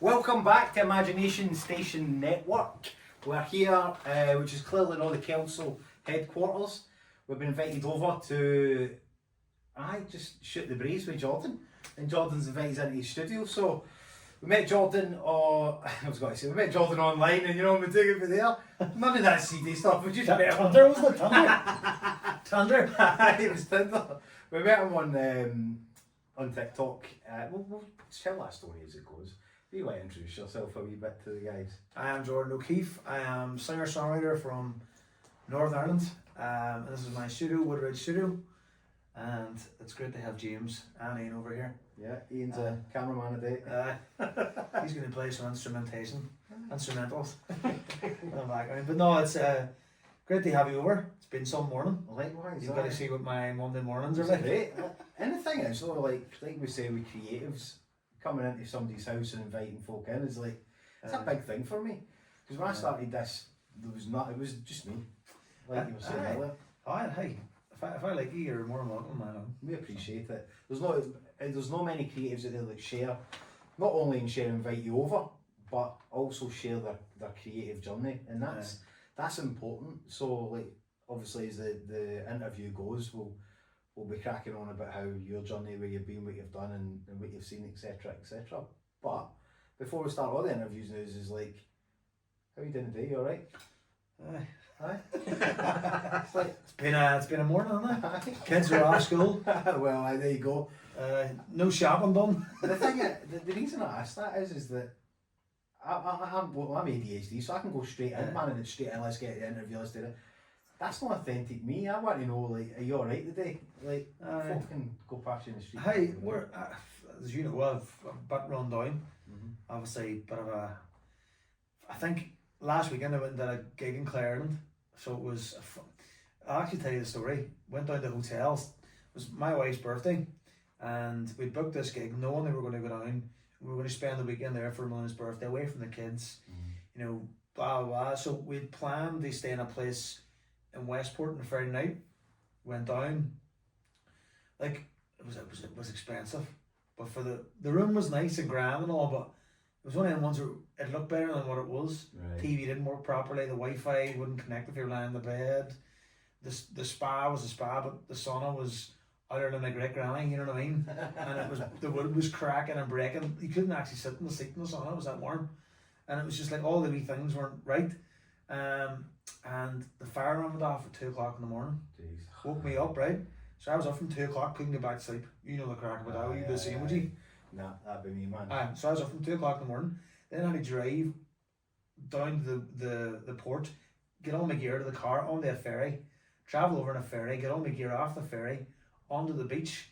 Welcome back to Imagination Station Network. We're here, which is clearly not the council headquarters. We've been invited over to, just shoot the breeze with Jordan. And Jordan's invited us into his studio. So we met Jordan, we met Jordan online, and we took it from there. None of that CD stuff, we just met him. Tinder, wasn't it? Tinder? It was Tinder. We met him on TikTok. We'll tell that story as it goes. You want to introduce yourself a wee bit to the guys? I am Jordan O'Keefe. I am singer-songwriter from Northern Ireland. And this is my studio, Woodridge Studio. And it's great to have James and Ian over here. Yeah, Ian's a cameraman today. He's going to play some instrumentals in the background. But no, it's great to have you over. It's been some morning. Likewise. You've got to see what my Monday mornings are like. Great. And the thing is, though, like we say with creatives, coming into somebody's house and inviting folk in is like, it's a big thing for me. Because when I started this, it was just me. Like you were saying earlier. Hey, if I like you, you're more than welcome, man. We appreciate it. There's not many creatives out there that share, not only in share and invite you over, but also share their creative journey, and that's important. So like obviously as the interview goes, we'll be cracking on about how your journey, where you've been, what you've done, and what you've seen, etc., etc. But before we start all the interviews, news is like, how are you doing today? You all right? Aye. It's been a morning, hasn't it? Kids are off school. Well, there you go. No shopping done. The thing, the reason I asked that is that I'm ADHD, so I can go straight in, man, and it's straight in. Let's get the interview. Let's do it. That's not authentic me. I want to know, like, are you all right today? Like, folk can go past you in the street. Hey, we're as you know, I've a bit run down. Obviously, bit of a. I think last weekend I went and did a gig in Clarendon, so it was. I'll actually tell you the story. Went down to hotels. It was my wife's birthday, and we booked this gig knowing they were going to go down. We were going to spend the weekend there for Monia's birthday, away from the kids. Blah blah blah. So we'd planned to stay in a place in Westport on a Friday night. Went down. Like it was expensive, but for the room was nice and grand and all, but it was one of the ones where it looked better than what it was. Right. TV didn't work properly. The Wi-Fi wouldn't connect if you were lying in the bed. The spa was a spa, but the sauna was outer than a great granny. You know what I mean? And the wood was cracking and breaking. You couldn't actually sit in the seat in the sauna. It was that warm, and it was just like all the wee things weren't right. And the fire alarm went off at 2 o'clock in the morning. Jeez. Woke me up, right? So I was up from 2 o'clock, couldn't get back to sleep. You know the crack about that. You'd be the same, would you? Nah, that'd be me, man. So I was up from 2 o'clock in the morning. Then I had to drive down to the port, get all my gear to the car, onto a ferry, travel over on a ferry, get all my gear off the ferry, onto the beach,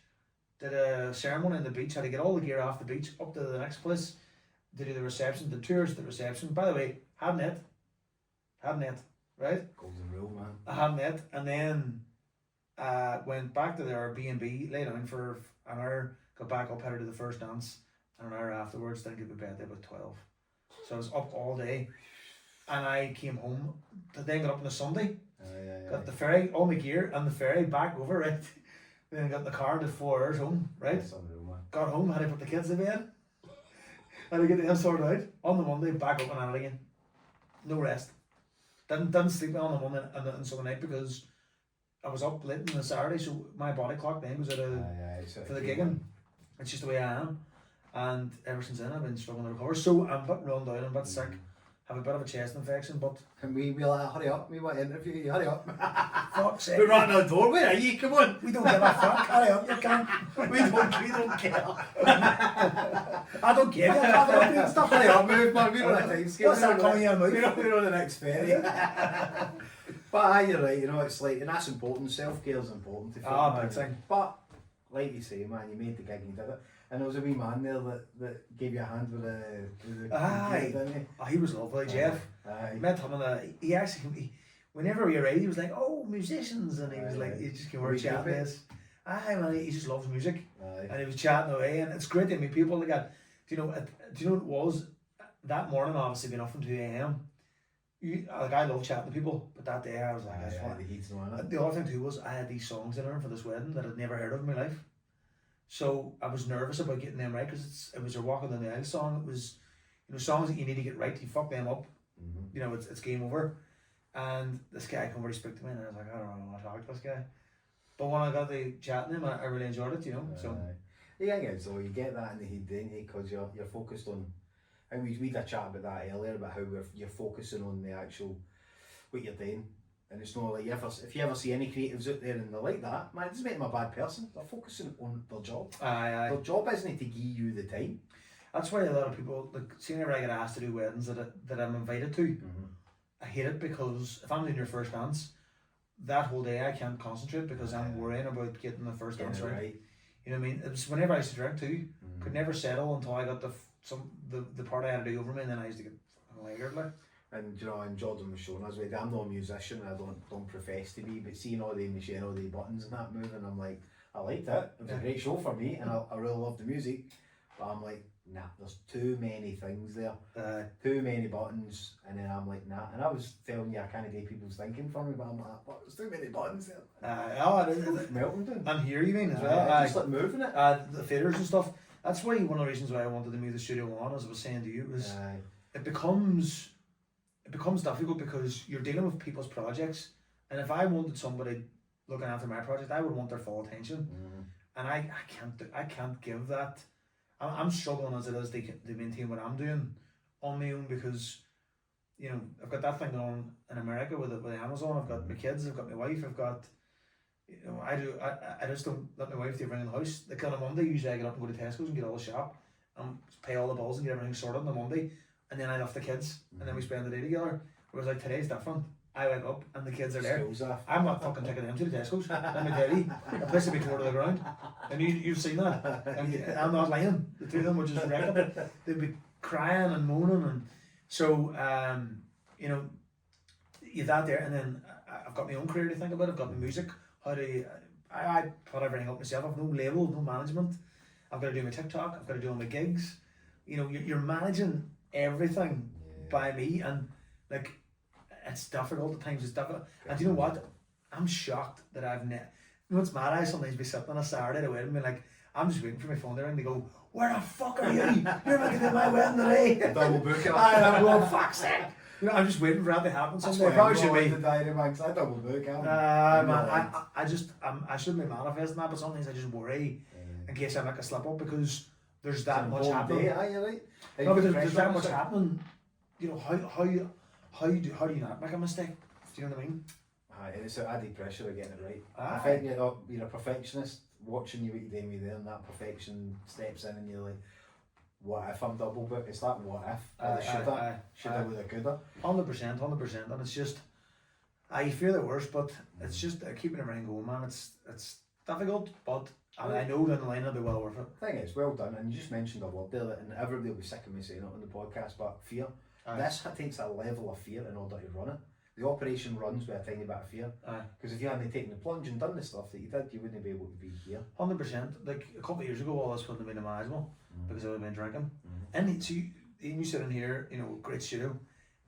did a ceremony on the beach, had to get all the gear off the beach, up to the next place, to do the reception, the tours, the reception. By the way, hadn't it, right? Golden rule, man. I hadn't it, and then went back to the Airbnb, lay down for an hour, got back up, headed to the first dance, and an hour afterwards, then get to bed there about 12. So I was up all day, and I came home, then got up on a Sunday, got the ferry, all my gear, and the ferry back over, right? Then got the car and did 4 hours home, right? Got home, had to put the kids to bed, had to get them sorted out. On the Monday, back up and at it again. No rest. Didn't sleep on the Monday and Sunday night because I was up late on the Saturday, so my body clock then was out of for the gigging. It's just the way I am, and ever since then I've been struggling to recover. So I'm a bit run down, I'm a bit sick, have a bit of a chest infection, but can we be like, hurry up, we want to interview you, hurry up. Fuck's sake. We're running out the door, where are you? Come on. We don't give a fuck. Hurry up, you can't. we don't care. I don't care. Stop, hurry up, move, man, we don't have time scale. What's that coming here, move? We're on the next ferry. But you're right, it's like, and that's important, self-care is important. Big thing. But, like you say, man, you made the gig and you did it. And there was a wee man there that gave you a hand with the Aye. didn't he? He was lovely, Jeff. Met him he actually, whenever we arrived, he was like, oh, musicians, and he was like, he just came over chatting with us. Man, he just loves music. And he was chatting away, and it's great to meet people like that. Do you know what it was? That morning, obviously, being up from 2 a.m. I love chatting to people, but that day I was like, the other thing too was I had these songs in there for this wedding that I'd never heard of in my life. So I was nervous about getting them right because it was a Walk on the Nile song. It was, You know, songs that you need to get right, you fuck them up. Mm-hmm. You know, it's game over. And this guy come over to speak to me, and I was like, I don't know what to talk to this guy. But when I got to chatting to him, I really enjoyed it, you know. So the thing is, though, you get that in the head, don't you? Because you're focused on. And we had a chat about that earlier about how you're focusing on the actual what you're doing, and it's not like if you ever see any creatives out there and they're like that, man, it doesn't make them a bad person. They're focusing on their job. Aye. Their job isn't to give you the time. That's why a lot of people, like, see, whenever I get asked to do weddings that I'm invited to, I hate it because if I'm doing your first dance, that whole day I can't concentrate because I'm worrying about getting the first dance right. You know what I mean? It was whenever I used to drink too, could never settle until I got the part I had to do over me, and then I used to get laggard like. And you know, and Jordan was showing us, I'm not a musician, I don't profess to be, but seeing all the machine, all the buttons and that moving, I'm like, I liked it. It was a great show for me, and I really loved the music. But I'm like, nah, there's too many things there, too many buttons, and then I'm like, nah. And I was telling you, I can't get people's thinking for me, but I'm like, what? There's too many buttons there. Melting down. And here you mean as well. Just like moving it. The faders and stuff. That's why one of the reasons why I wanted to move the studio on, as I was saying to you, was it becomes difficult because you're dealing with people's projects, and if I wanted somebody looking after my project, I would want their full attention, and I can't give that. I'm struggling as it is to maintain what I'm doing on my own because, you know, I've got that thing going on in America with Amazon. I've got my kids, I've got my wife, I've got, you know, I just don't let my wife do everything in the house. Like on a Monday, usually I get up and go to Tesco's and get all the shop and pay all the bills and get everything sorted on a Monday, and then I left the kids and then we spend the day together. Whereas like today's different. I wake up and the kids are there. I'm not fucking taking them to the Tesco's. Let me tell you, the place will be tore to the ground. And you've seen that. And I'm not lying. The two of them would just wreck it. They'd be crying and moaning, and so you know, you're that there. And then I've got my own career to think about. I've got my music. I put everything up myself. I've no label, no management. I've got to do my TikTok. I've got to do all my gigs. You know, you're managing everything by me, and like. It's difficult at times. It's difficult, and do you know what? I'm shocked that I've you know what's mad? I sometimes be sitting on a Saturday at a wedding and be like, I'm just waiting for my phone to ring. They go, where the fuck are you? You're not going to my wedding today. Double booking. I'm going, fuck's sake. You know, I'm just waiting for that to happen. Someday. I probably should be. The diary, man, I double book. I shouldn't be manifesting that, but sometimes I just worry in case I make a slip up because there's that much happening. You're right. No, because there's that much happening. You know, how do you not make a mistake? Do you know what I mean? And it's added pressure of getting it right. I think you're a perfectionist, watching you what you're doing with there, and that perfection steps in and you're like, what if I'm double booked? It's that what if? Should I, would I, could I? 100%, and it's just, I feel the worst, but it's just keeping everything going, man. It's difficult, but I know down the line it'll be well worth it. Thing is, well done, and you just mentioned a word there, and everybody will be sick of me saying it on the podcast, but fear. This takes a level of fear in order to run it. The operation runs with a tiny bit of fear. Because if you hadn't taken the plunge and done the stuff that you did, you wouldn't be able to be here. 100%. Like a couple of years ago, all this wouldn't have been imaginable because I would have been drinking. And so you sit in here, you know, great studio.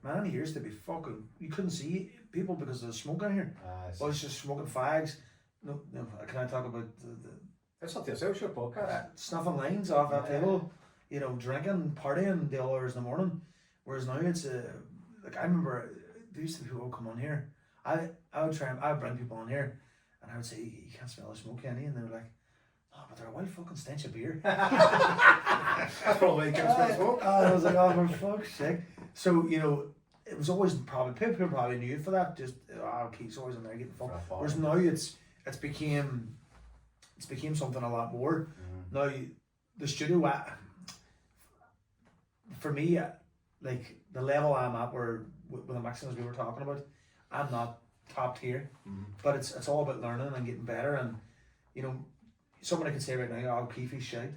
Man, he used to be fucking. You couldn't see people because of the smoke in here. Well, it's just smoking fags. No. Can I talk about the? It's not yourself, your podcast. Snuffing lines off that table. You know, drinking, partying the hours in the morning. Whereas now it's like I remember there used to be people who come on here. I would bring people on here and I would say, you can't smell the smoke, can you? And they were like, oh, but they're a wild fucking stench of beer. That's probably why you can't smell smoke. And I was like, oh, for fuck's sake. So, you know, it was always people probably knew it for that. Just Keith's always in there getting fucked. Whereas now it's became something a lot more. Now the studio for me, like the level I'm at where with the mixing as we were talking about, I'm not top tier, but it's all about learning and getting better. And you know, somebody could say right now, oh, Keefe's shite,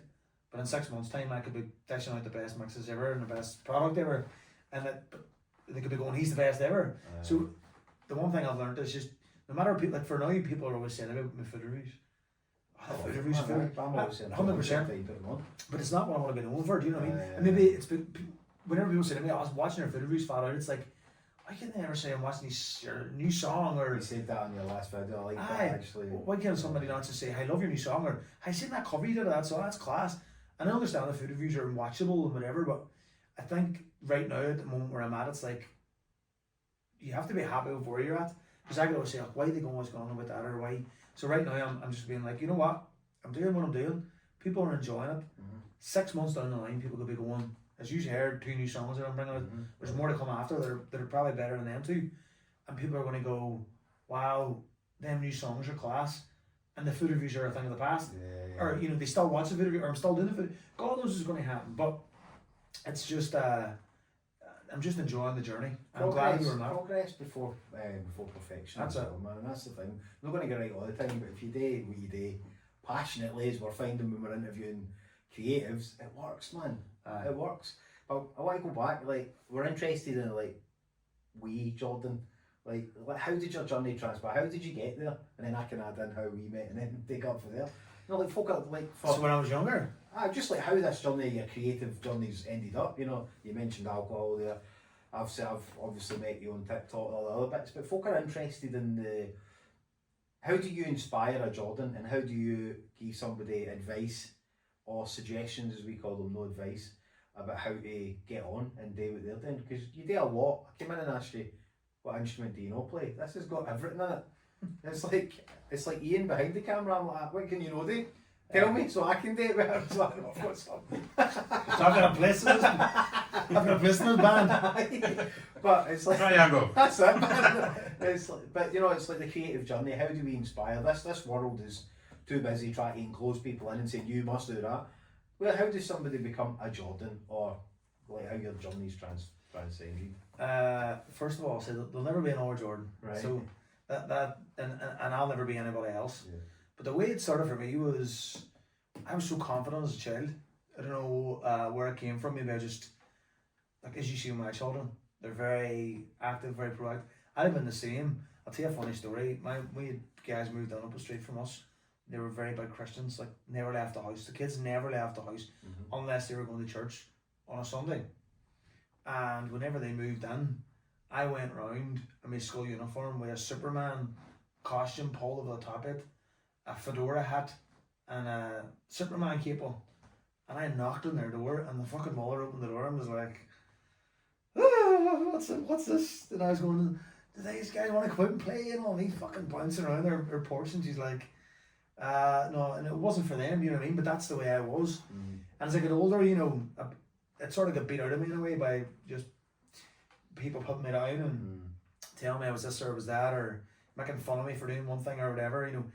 but in 6 months' time I could be dishing out the best mixes ever and the best product ever, and they could be going, he's the best ever. So the one thing I've learned is just no matter people, like for now, people are always saying about my food reviews. Food reviews, 100%. But it's not what I want to be known for. Do you know what I mean? And maybe it's been. Whenever people say to me, I was watching your food reviews flat out, it's like, why can't they ever say I'm watching your new song? Or you said that on your last video, I like that actually. Why can't somebody not just say, I love your new song, or I seen that cover you did of that song, that's class. And I understand the food reviews are watchable and whatever, but I think right now at the moment where I'm at, it's like you have to be happy with where you're at. Because I could always say, like, why are they going what's going on with that or why? So right now I'm just being like, you know what? I'm doing what I'm doing. People are enjoying it. 6 months down the line, people could be going, as you heard, 2 new songs that I'm bringing out. There's more to come after that are probably better than them two. And people are going to go, wow, them new songs are class. And the food reviews are a thing of the past. Yeah. Or, you know, they still watch the food review, or I'm still doing the food. God knows what's going to happen. But it's just, I'm just enjoying the journey. I'm glad you were not. Progress before perfection. That's it. Man. And that's the thing. I'm not going to get right all the time, but if you do what you do passionately, as we're finding when we're interviewing creatives, it works, man. It works. But I want to go back. Like, we're interested in like Jordan. Like, how did your journey transpire? How did you get there? And then I can add in how we met, and then take up from there. You know, like folk are like. So when I was younger. Just like how this journey, your creative journey's ended up. You know, you mentioned alcohol there. I've obviously met you on TikTok and all the other bits, but folk are interested in the. How do you inspire a Jordan, and how do you give somebody advice or suggestions, as we call them, no advice, about how to get on and do what they're doing? Because you do a lot. I came in and asked you, what instrument do you know play? This has got everything in it. It's like Ian behind the camera. I'm like, what can you know do? Tell me so I can do it better. So I know I've got something. So I've got a place in this band. But it's like Triangle. That's it, man. It's like, but you know, it's like the creative journey. How do we inspire? This world is too busy trying to enclose people in and saying you must do that. Well, how does somebody become a Jordan, or like how your journey's transcended? First of all, I'll say there'll never be another Jordan. Right. So that and I'll never be anybody else. Yeah. But the way it started for me was I was so confident as a child. I don't know where it came from. Maybe I just, like, as you see with my children, they're very active, very proactive. I'd have been the same. I'll tell you a funny story. We had guys moved down up the street from us. They were very big Christians, like never left the house. The kids never left the house unless they were going to church on a Sunday. And whenever they moved in, I went round in my school uniform with a Superman costume pulled over the top of it, a fedora hat, and a Superman cape on. And I knocked on their door, and the fucking mother opened the door and was like, what's this? And I was going, do these guys want to come out and play? And all these fucking bouncing around their porch. And she's like, no, and it wasn't for them, you know what I mean? But that's the way I was. And as I got older, you know, it sort of got beat out of me in a way by just people putting me down and telling me I was this or I was that, or making fun of me for doing one thing or whatever. You know,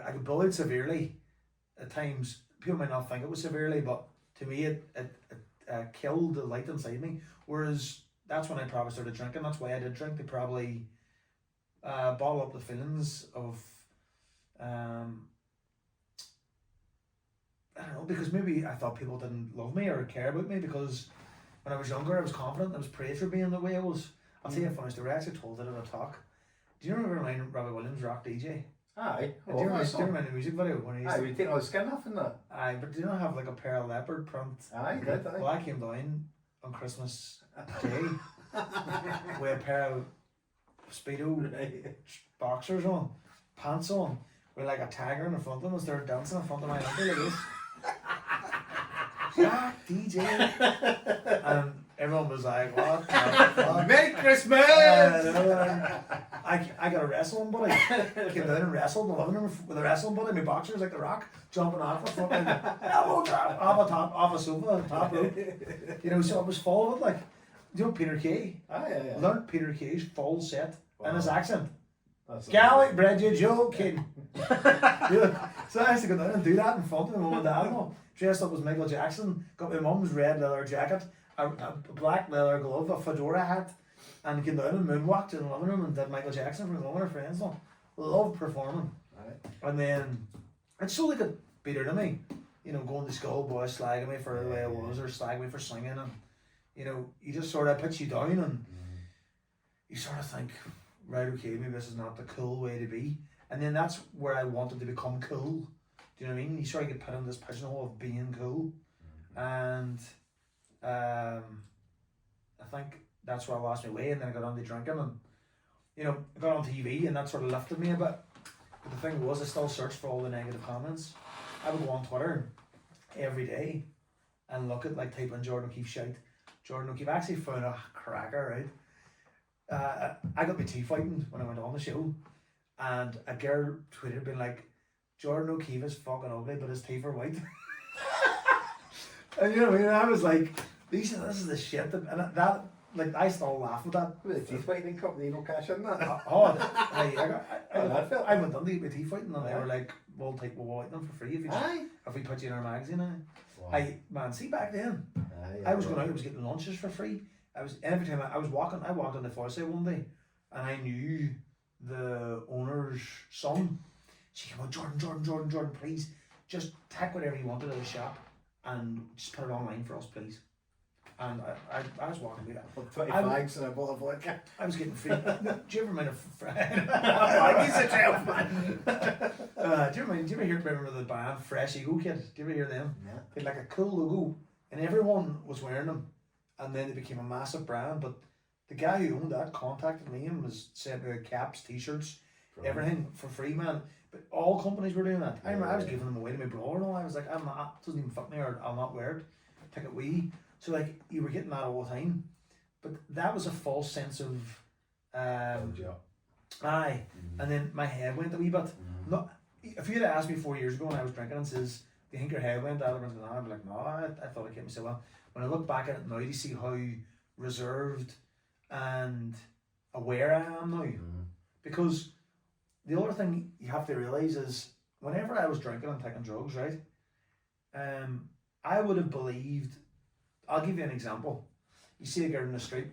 I got bullied severely at times. People might not think it was severely, but to me it killed the light inside me. Whereas that's when I probably started drinking. That's why I did drink, to probably bottle up the feelings of I don't know, because maybe I thought people didn't love me or care about me, because when I was younger I was confident, I was praised for being the way I was. I'll tell you a funny story. I actually told it in a talk. Do you remember when Robbie Williams, Rock DJ? Aye. Do you remember the music video when he's? Aye, we take all the skin off in that. Aye, but do you not have like a pair of leopard print? Aye, did I? Well, I came down on Christmas Day with a pair of Speedo boxers on, pants on, with like a tiger in the front of them as they're dancing in front of my uncle like this. Rock DJ. And everyone was like, what the fuck? Merry Christmas! I got a wrestling buddy. Came down and wrestled in the living room with a wrestling buddy. My boxers like The Rock, jumping off a fucking elbow drop off a sofa, top rope. You know, so I was full of it. Like, you know Peter Kay? Aye. Learned Peter Kay's full set in his accent. Gallic bread, you joking. Yeah. So I used to go down and do that in front of my mum and dad. Dressed up as Michael Jackson, got my mum's red leather jacket, a black leather glove, a fedora hat, and came down and moonwalked in the living room and did Michael Jackson for one of her friends. Loved performing. Right. And then it slowly got beater to me. You know, going to school, boys slagging me for the way I was, or slagging me for singing, and you know, you just sort of puts you down, and you sort of think, right, okay, maybe this is not the cool way to be. And then that's where I wanted to become cool. Do you know what I mean? You sort of get put in this pigeonhole of being cool. And I think that's where I lost my way, and then I got on to drinking, and you know, I got on TV, and that sort of lifted me a bit. But the thing was, I still searched for all the negative comments. I would go on Twitter every day and look at, like, type in Jordan O'Keefe shite, Jordan O'Keefe actually found a cracker, right? I got my teeth whitened when I went on the show, and a girl tweeted being like, Jordan O'Keefe is fucking ugly, but his teeth are white. And you know what I mean? I was like, this is the shit. And that, like, I still laugh at that. With the teeth whitening company, no cash in that. I went on to get my teeth whitened, and they were like, we'll whiten them for free if we put you in our magazine. Wow. Man, see back then, I was going out, I was getting lunches for free. Every time I walked on the Fosse one day, and I knew the owner's son. She came out, Jordan, please, just take whatever you wanted at the shop and just put it online for us, please. And I was walking with that. 20 flags and a bottle of vodka. I was getting free. Do you ever mind a friend? He's a trail man. Do you ever remember the band Fresh Ego Kid? Do you ever hear them? Yeah. They had like a cool logo, and everyone was wearing them, and then they became a massive brand. But the guy who owned that contacted me and was sent me caps, t-shirts, everything for free, man. But all companies were doing that. I remember I was giving them away to my brother and all. I was like, I'm not, it doesn't even fit me, or I'll not wear it. Take it wee. So like you were getting that all the time, but that was a false sense of aye. And then my head went a wee bit. Not if you had asked me 4 years ago when I was drinking and says, do you think your head went? Everyone's going, I'd be like, no, I thought I kept myself well. When I look back at it now to see how reserved and aware I am now, because the other thing you have to realise is whenever I was drinking and taking drugs, right, I would have believed. I'll give you an example. You see a girl in the street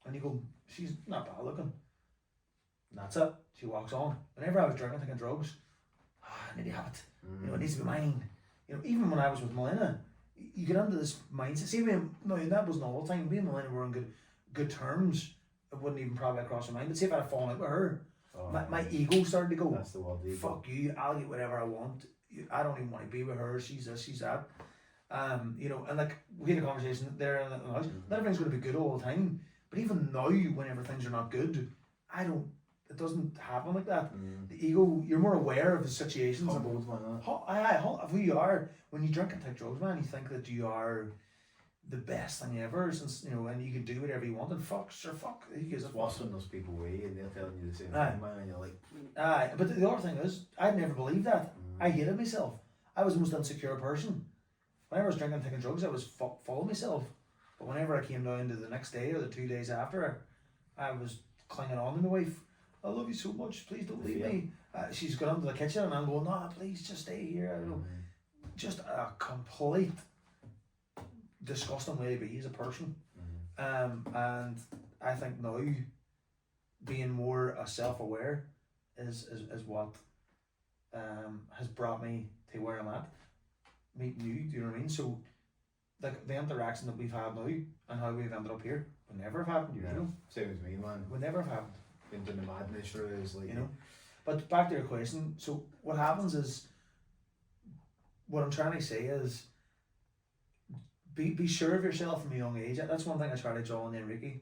and you go, she's not bad looking. And that's it. She walks on. Whenever I was drinking, taking drugs, I need to have it. You know, it needs to be mine. You know, even when I was with Melina, you get into this mindset. See, that wasn't all the time. Me and Melina were on good terms. It wouldn't even probably cross my mind. But see if I'd have fallen out with her, my ego started to go, that's the word, ego. Fuck you, I'll get whatever I want. I don't even want to be with her. She's this, she's that. You know, and like we had a conversation there in the house. Not everything's going to be good all the time, but even now, whenever things are not good, it doesn't happen like that. The ego, you're more aware of the situations of who you are. When you drink and take drugs, man, you think that you are the best thing ever, since you know, and you can do whatever you want. And fuck, who gives a fuck? Washing those people away, and they're telling you the same thing, man, and you're like, but the other thing is, I'd never believed that. I hated myself. I was the most insecure person. Whenever I was drinking and taking drugs, I was full of myself. But whenever I came down to the next day or the 2 days after, I was clinging on to my wife. I love you so much, please don't leave me. She's gone into the kitchen and I'm going, no, please just stay here. I don't know. Just a complete disgusting way to be as a person. And I think now being more self-aware is what has brought me to where I'm at. Meeting you, do you know what I mean? So, like the interaction that we've had now and how we've ended up here would never have happened. You know, same as me, man. Would never have happened. Been doing the madness, sure is like, you know. But back to your question. So what happens is, what I'm trying to say is, be sure of yourself from a young age. That's one thing I try to draw on Enrique.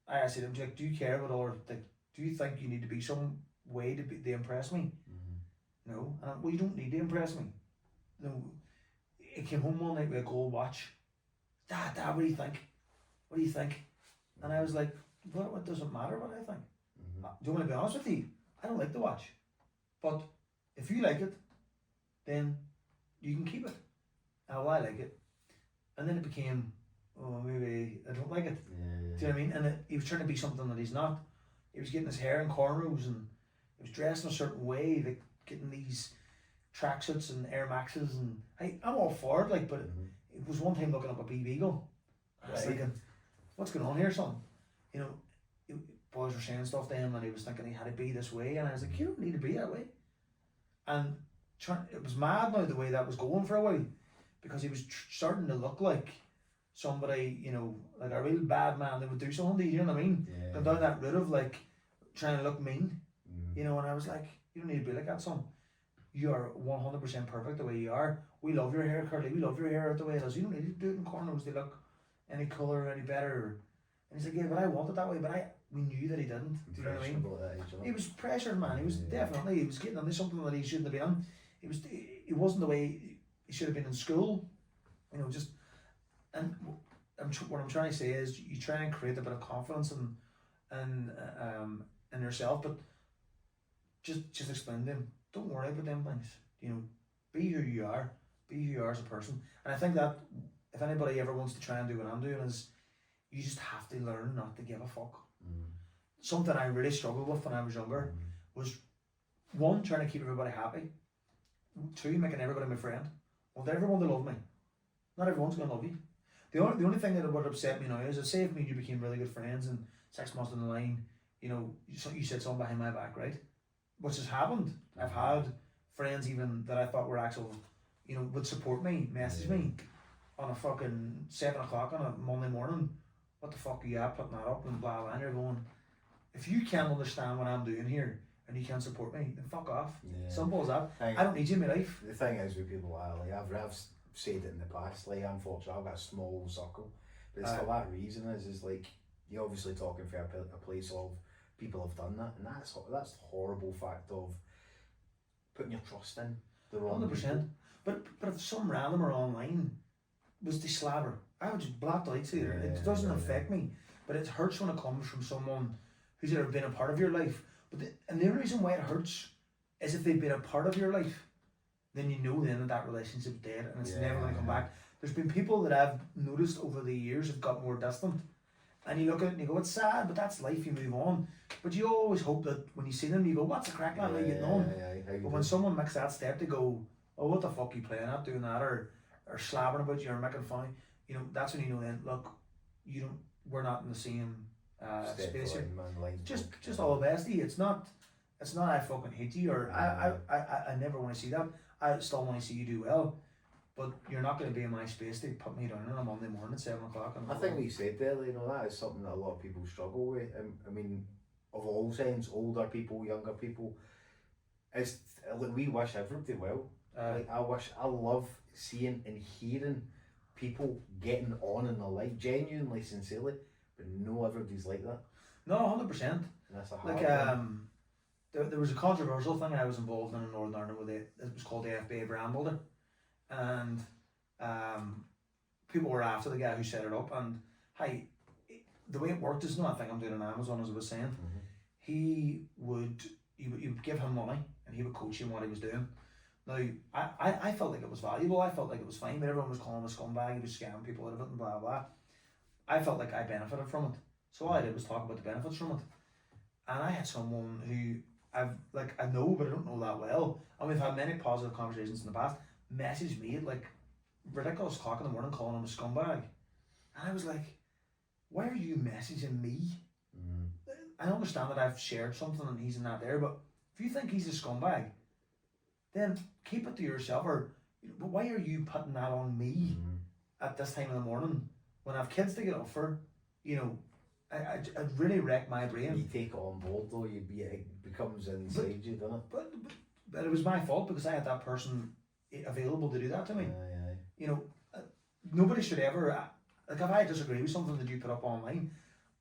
I asked him, like, do you care about all? Like, do you think you need to be some way to impress me? No, and well, you don't need to impress me. No. He came home one night with a gold watch. Dad, what do you think? What do you think? And I was like, what doesn't matter what I think? Do you want to be honest with you? I don't like the watch. But if you like it, then you can keep it. Well, I like it. And then it became, oh, maybe I don't like it. Do you know what I mean? And he was trying to be something that he's not. He was getting his hair in cornrows and he was dressed in a certain way, like getting these tracksuits and Air Maxes, and I'm all for it, like, but it was one time looking up a BB Eagle. I was thinking, what's going on here, son? You know, boys were saying stuff to him and he was thinking he had to be this way, and I was like, you don't need to be that way. And it was mad now the way that was going for a while, because he was starting to look like somebody, you know, like a real bad man that would do something to you, you know what I mean? Going down that route of like trying to look mean, you know, and I was like, you don't need to be like that, son. You are 100% perfect the way you are. We love your hair, Curly. We love your hair out the way it is. You don't need to do it in cornrows. They look any colour, any better. And he's like, yeah, but I want it that way. But we knew that he didn't. Do you know what I mean? He was pressured, man. He was definitely, he was getting into something that he shouldn't have been in. He wasn't the way he should have been in school. You know, just, and what I'm trying to say is you try and create a bit of confidence in yourself, but just explain to them. Don't worry about them things. You know, be who you are. Be who you are as a person. And I think that if anybody ever wants to try and do what I'm doing, is you just have to learn not to give a fuck. Something I really struggled with when I was younger was, one, trying to keep everybody happy. Two, making everybody my friend. I want everyone to love me. Not everyone's going to love you. The only thing that would upset me now is, say if me and you became really good friends and 6 months down the line, you know, you said something behind my back, right? Which has happened. I've had friends even that I thought were actual, you know, would support me, message me on a fucking 7 o'clock on a Monday morning. What the fuck are you at putting that up and blah blah, and you're going, if you can't understand what I'm doing here and you can't support me, then fuck off. Simple as that. I don't need you in my life. The thing is with people like I've said it in the past, like unfortunately I've got a small circle, but it's for that reason. Is like you're obviously talking for a place of people have done that, and that's the horrible fact of putting your trust in the wrong 100%. people. But if some randomer online was to slabber, I would just black out to it. It doesn't affect me, but it hurts when it comes from someone who's ever been a part of your life. And the only reason why it hurts is if they've been a part of your life, then you know then that relationship's dead and it's never going to come back. There's been people that I've noticed over the years have got more distant, and you look at it and you go, it's sad, but that's life, you move on. But you always hope that when you see them, you go, what's the crack, man, how you getting on? But when someone makes that step to go, oh, what the fuck are you playing at, doing that, or slabbering about you or making fun, you know, that's when you know then, look, we're not in the same space here. Just all the best. It's not I fucking hate you, or I never want to see that. I still want to see you do well, but you're not going to be in my space to put me down on a Monday morning at 7 o'clock. I think we said there, you know, that is something that a lot of people struggle with. I mean, of all sense, older people, younger people. It's like we wish everybody well. Like I love seeing and hearing people getting on in their life, genuinely, sincerely. But no, everybody's like that. No, 100%. That's a hard one. There was a controversial thing I was involved in Northern Ireland with it was called the FBA brand builder, and people were after the guy who set it up. And the way it worked is not a thing I'm doing on Amazon, as I was saying. You would give him money and he would coach you in what he was doing. Now I felt like it was valuable. I felt like it was fine, but everyone was calling him a scumbag. He was scamming people out of it and blah blah. I felt like I benefited from it, so all I did was talk about the benefits from it. And I had someone who I know, but I don't know that well, and we've had many positive conversations in the past, message me at like ridiculous o'clock in the morning calling him a scumbag. And I was like, why are you messaging me? I understand that I've shared something and he's not there, but if you think he's a scumbag, then keep it to yourself. But why are you putting that on me at this time of the morning when I have kids to get up for? You know, it really wrecked my brain. You take it on board though, it becomes inside you, doesn't it? But it was my fault because I had that person available to do that to me. You know, nobody should ever, like if I disagree with something that you put up online,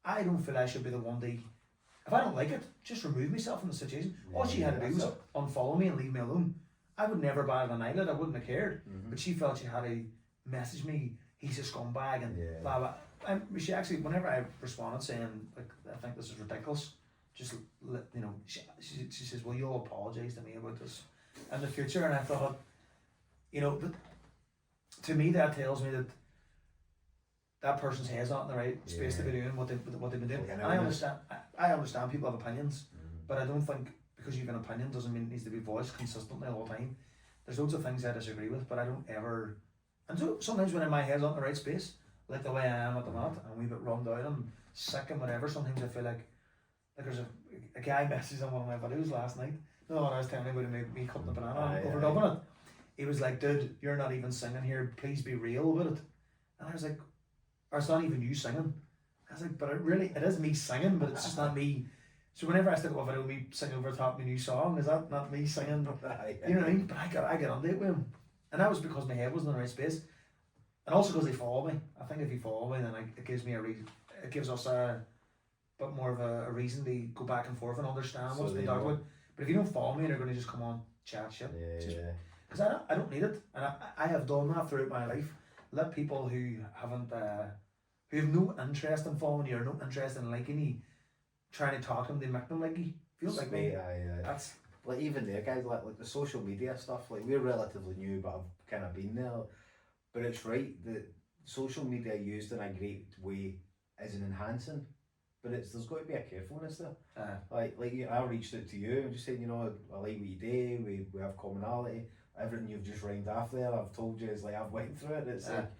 I don't feel I should be the one to, if I don't like it, just remove myself from the situation. All she had to do was unfollow me and leave me alone. I would never bat an eyelid, I wouldn't have cared. But she felt she had to message me, he's a scumbag and blah blah. And she actually, whenever I responded saying, like, I think this is ridiculous, just, you know, she says, well, you'll apologise to me about this in the future. And I thought, you know, but to me that tells me that that person's head's not in the right space to be doing what they've been doing. And I understand people have opinions, but I don't think because you have an opinion doesn't mean it needs to be voiced consistently all the time. There's loads of things I disagree with, but I don't ever, and so sometimes when my head's not in the right space, like the way I am at the minute, I'm a wee bit run down and sick and whatever, sometimes I feel like there's a guy messaged on one of my videos last night. No, when I was telling him about me cutting the banana and overdubbing it, he was like, dude, you're not even singing here, please be real with it. And I was like, or it's not even you singing. I was like, but it is me singing, but it's just not me. So whenever I stick up a video of me singing over the top of my new song, is that not me singing? You know what I mean? But I got on it with him. And that was because my head wasn't in the right space. And also because they follow me. I think if you follow me, then it gives me a reason. It gives us a bit more of a reason to go back and forth and understand what's being talked about. But if you don't follow me, they're going to just come on, chat shit. Because I don't need it. And I have done that throughout my life. Let people who haven't who have no interest in following you or no interest in liking you, trying to talk to them, they make them like you. Feels like me. That's like even there, guys, like the social media stuff. Like we're relatively new, but I've kind of been there. But it's right that social media used in a great way is an enhancing, but there's got to be a carefulness there. I reached out to you and just saying, I like what you do. We have commonality. Everything you've just rhymed off there, I've told you is like I've went through it. It's like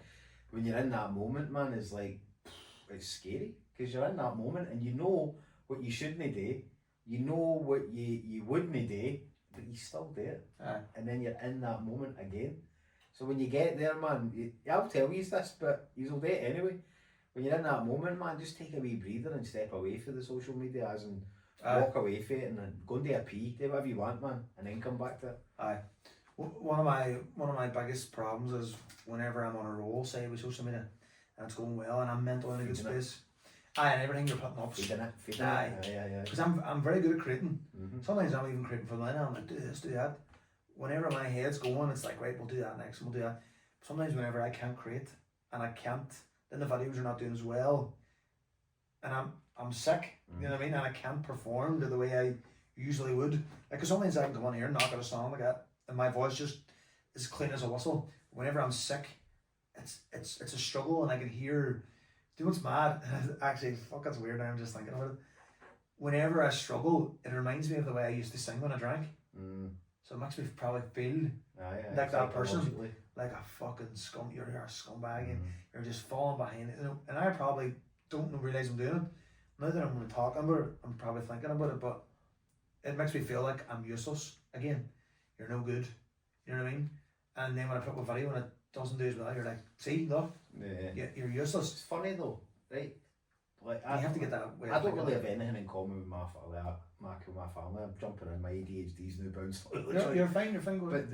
when you're in that moment, man, it's like it's scary because you're in that moment and you know what you shouldn't do. You know what you wouldn't do, but you still do it. And then you're in that moment again. So when you get there, man, I'll tell you this, but you'll do it anyway. When you're in that moment, man, just take a wee breather and step away from the social media, as in walk away from it and then go and do a pee, do whatever you want, man, and then come back to it. One of my biggest problems is whenever I'm on a roll, say with social media, and it's going well and I'm mentally in a good space. And everything you're putting up. Feeding it. Because I'm very good at creating. Sometimes I'm even creating for mine. I'm like, do this, do that. Whenever my head's going, it's like, right, we'll do that next, and we'll do that. Sometimes whenever I can't create and I can't, then the videos are not doing as well, and I'm sick. You know what I mean? And I can't perform the way I usually would. Like, cause sometimes I can come on here and knock out a song like that, and my voice just is clean as a whistle. Whenever I'm sick, it's a struggle, and I can hear. Do you know what's mad? Actually, fuck, that's weird now, I'm just thinking about it. Whenever I struggle, it reminds me of the way I used to sing when I drank. So it makes me probably feel like that person, like a fucking scum. You're a scumbag, and you're just falling behind it. And I probably don't realise I'm doing it. Now that I'm going to talk about it, I'm probably thinking about it, but it makes me feel like I'm useless again. You're no good. You know what I mean? And then when I put up a video and it doesn't do as well, you're like, see, look, you're useless. It's funny though, right? Like you have to get that way. I don't really have anything in common with my family. I'm jumping in, my ADHD's now bounced. You're fine. Go but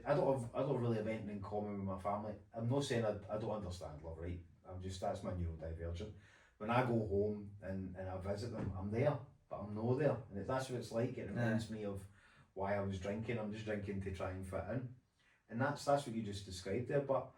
I don't really have anything in common with my family. I'm not saying I don't understand love, right? That's my neurodivergent. When I go home and I visit them, I'm there, but I'm not there, and that's what it's like. It reminds me of why I was drinking. I'm just drinking to try and fit in, and that's what you just described there. But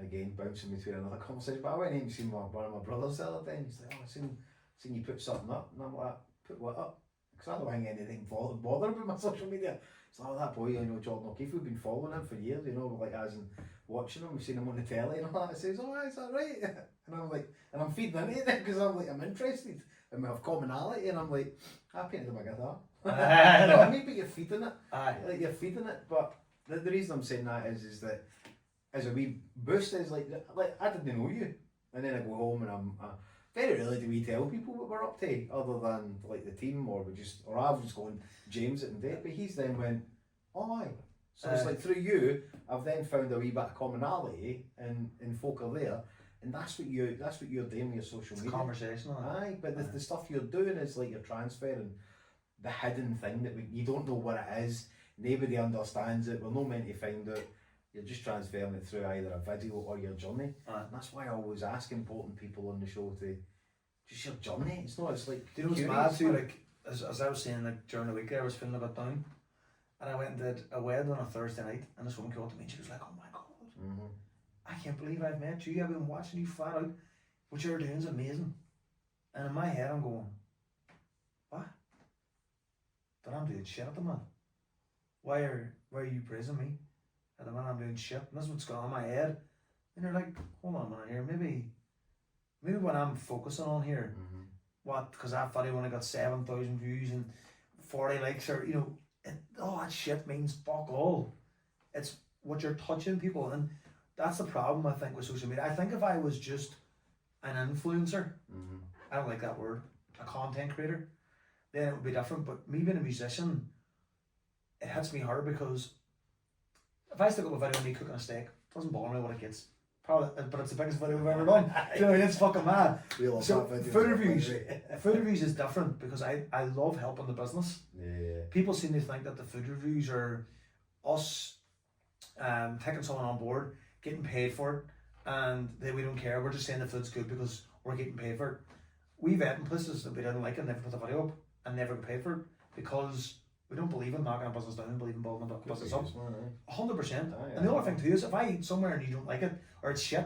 again, bouncing between another conversation. But I went in and seen one of my brothers the other day, and he's like, "Oh, I seen you put something up," and I'm like, "Put what up?" Because I don't think anything bother about my social media. It's like, that boy, Jordan O'Keefe, we've been following him for years, like as in watching him, we've seen him on the telly and all that. It says, "Oh, is that right?" And I'm like, and I'm feeding into it because I'm interested and we have commonality, and I'm like, I painted my guitar. You know what I mean? But you're feeding it. Like you're feeding it. But the reason I'm saying that is that as a wee boost is like I didn't know you, and then I go home and I'm very rarely do we tell people what we're up to other than like the team, or I've just gone James it and date, but he's then went, oh aye. So it's like through you I've then found a wee bit of commonality and folk are there, and that's what you're doing with your social media. Conversational. Aye, but the stuff you're doing is like you're transferring the hidden thing that you don't know what it is. Nobody understands it. We're not meant to find out. You're just transferring it through either a video or your journey. And that's why I always ask important people on the show to just your journey. It's like, do you know what's mad too? Like as I was saying, like during the week I was feeling a bit down, and I went and did a wedding on a Thursday night, and this woman came up to me and she was like, "Oh my god, I can't believe I've met you. I've been watching you flat out. What you're doing is amazing." And in my head I'm going, what? But I'm doing shit at the moment. Why are you praising me? At the moment I'm doing shit, and that's what's going on in my head. And you're like, hold on a minute here, maybe what I'm focusing on here, because that video only got 7,000 views and 40 likes, or all that shit means fuck all. It's what you're touching people, and that's the problem I think with social media. I think if I was just an influencer, I don't like that word, a content creator, then it would be different. But me being a musician, it hits me hard, because if I stick up a video of me cooking a steak, it doesn't bother me what it gets. Probably, but it's the biggest video we've ever done. Do you know what I mean? It's fucking mad. So food reviews is different, because I love helping the business. Yeah. People seem to think that the food reviews are us taking someone on board, getting paid for it, and we don't care. We're just saying the food's good because we're getting paid for it. We've eaten places that we didn't like and never put the video up and never got paid for it, because we don't believe in knocking a business down, we believe in building a business up. 100%. And the other thing too is, if I eat somewhere and you don't like it, or it's shit,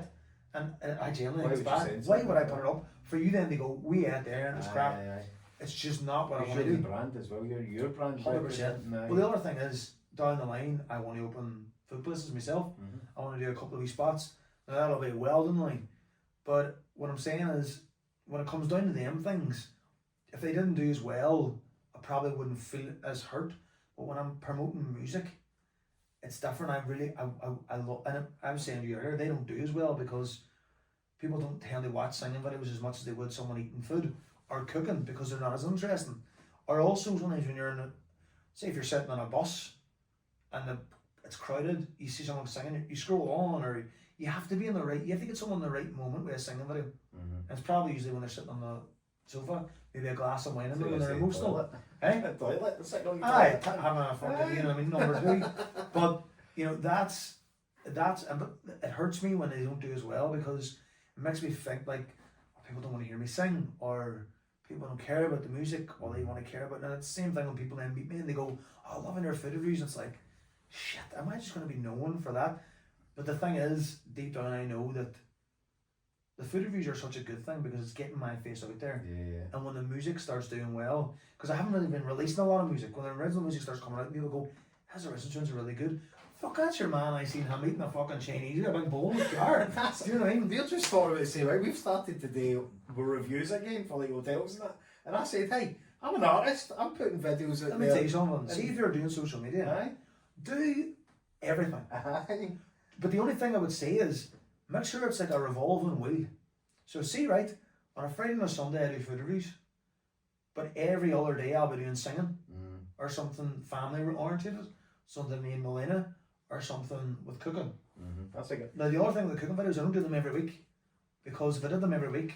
And I genuinely Why think it's would you bad. censor Why it? would I put it up? For you then to go, we ate there and it's crap. Aye. It's just not what I Because want to you're the do. brand as well. You're your brand. 100%. Well, the other thing is, down the line, I want to open food places myself. Mm-hmm. I want to do a couple of wee spots. Now, that'll be well done line. But what I'm saying is, when it comes down to them things, if they didn't do as well, I probably wouldn't feel as hurt. But when I'm promoting music, it's different. I love, and I was saying to you earlier, they don't do as well because people don't tend to watch singing videos as much as they would someone eating food or cooking because they're not as interesting. Or also sometimes when you're in say if you're sitting on a bus and it's crowded, you see someone singing, you scroll on, or you have to get someone in the right moment with a singing video. Mm-hmm. And it's probably usually when they're sitting on the sofa, maybe a glass of wine in So them when you they're say emotional. toilet. Eh? A toilet. It's like on Aye, toilet. having a fucking, you know what I mean, number three. But, you know, that's, but it hurts me when they don't do as well because it makes me think like, oh, people don't want to hear me sing, or people don't care about the music, or they want to care about, and it's the same thing when people then meet me and they go, oh, loving their food reviews, and it's like, shit, am I just going to be known for that? But the thing is, deep down I know that the food reviews are such a good thing because it's getting my face out there. Yeah. And when the music starts doing well, because I haven't really been releasing a lot of music, when the original music starts coming out, people go, his original tunes are really good. Fuck, that's your man I seen him eating a fucking Chinese, a big bowl with jar. Do you know what I mean? They're just thought about to say, right, we've started today with reviews again for like hotels and that. And I said, hey, I'm an artist, I'm putting videos out Let me there. tell you something, see if you're doing social media, Aye. do everything. Aye. But the only thing I would say is, make sure it's like a revolving wheel. So see, right, on a Friday and a Sunday I do food reviews, but every other day I'll be doing singing, or something family oriented, something me and Melina, or something with cooking. That's like Now the other thing with the cooking videos, I don't do them every week, because if I did them every week,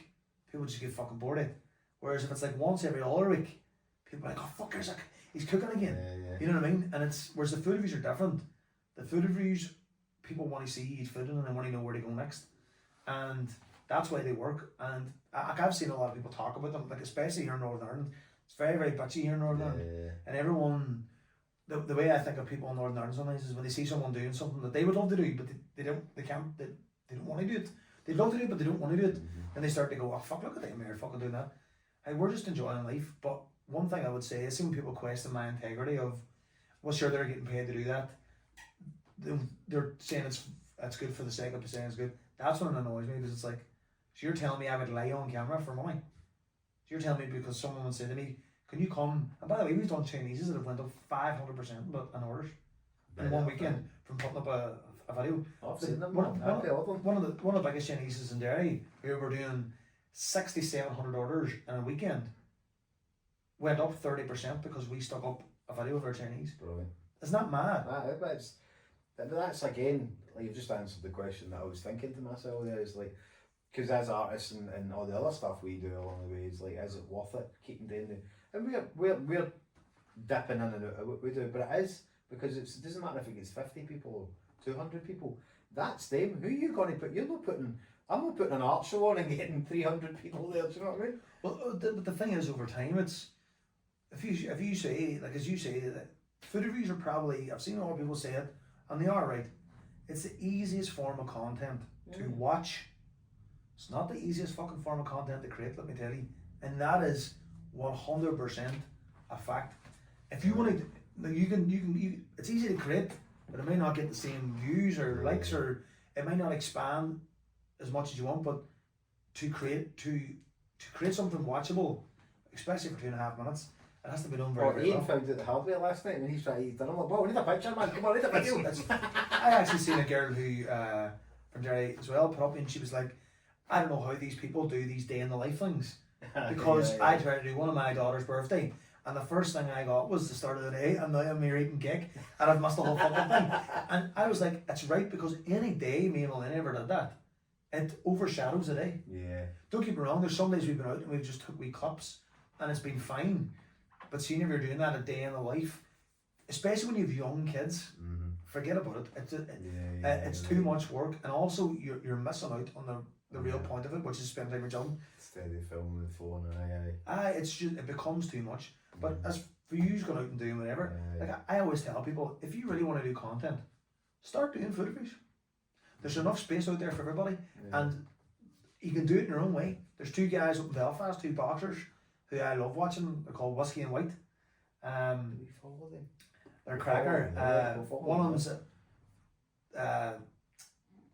people just get fucking bored of it. Whereas if it's like once every other week, people are like, oh fuck, he's cooking again. yeah. You know what I mean? And it's, whereas the food reviews are different. The food reviews, people want to see you eat food and they want to know where to go next. And that's why they work. And I've seen a lot of people talk about them, like especially here in Northern Ireland. It's very, very bitchy here in Northern Ireland. And everyone, the way I think of people in Northern Ireland sometimes is when they see someone doing something that they would love to do, but they don't want to do it. They'd love to do it, but they don't want to do it. And they start to go, oh fuck, look at them here fucking doing that. Hey, we're just enjoying life. But one thing I would say is, when people question my integrity of, well sure, they're getting paid to do that, they're saying it's good for the sake of saying it's good. That's when it annoys me, because it's like, so you're telling me I would lie on camera for money? So you're telling me because someone would say to me, can you come, and by the way, we've done Chineses that have went up 500% in orders in one weekend from putting up a video. I've seen them, One of the biggest Chineses in Derry, who were doing 6,700 orders in a weekend, went up 30% because we stuck up a video of our Chinese. Brilliant. Isn't that mad? That's again, like you've just answered the question that I was thinking to myself there, is like, because as artists and all the other stuff we do along the way, is like, is it worth it keeping doing it? And we're dipping in and out of what we do, but it is, because it doesn't matter if it gets 50 people or 200 people, that's them. Who are you going to put? I'm not putting an art show on and getting 300 people there, do you know what I mean? Well, but the thing is, over time, it's, if you say, like as you say, that food reviews are probably, I've seen a lot of people say it, and they are right, it's the easiest form of content to watch. It's not the easiest fucking form of content to create, let me tell you. And that is 100% a fact. If you want to, you it's easy to create, but it may not get the same views or likes, or it might not expand as much as you want, but to create something watchable, especially for 2.5 minutes, it has to be done very, very Ian well. found it the hard way last night when he's trying to eat dinner. I'm like, well, we need a picture, man. Come on, we need a video. I actually seen a girl who from Derry as well put up, and she was like, I don't know how these people do these day in the life things, because I tried to do one of my daughter's birthday, and the first thing I got was the start of the day, and now I'm here eating cake, and I've missed the whole fucking thing. And I was like, it's right, because any day me and Melina ever did that, it overshadows the day. Yeah. Don't get me wrong, there's some days we've been out and we've just took wee clips and it's been fine, but seeing if you're doing that a day in the life, especially when you have young kids, forget about it. It's too much work, and also you're missing out on the real point of it, which is spending time with children. Steady filming with the phone, It's just, it becomes too much. But as for you going out and doing whatever, like I always tell people, if you really want to do content, start doing food reviews. There's enough space out there for everybody, Yeah. and you can do it in your own way. There's two guys up in Belfast, two boxers, who I love watching. They're called Whiskey and White. Do we follow them? They're cracker. We'll follow One of them.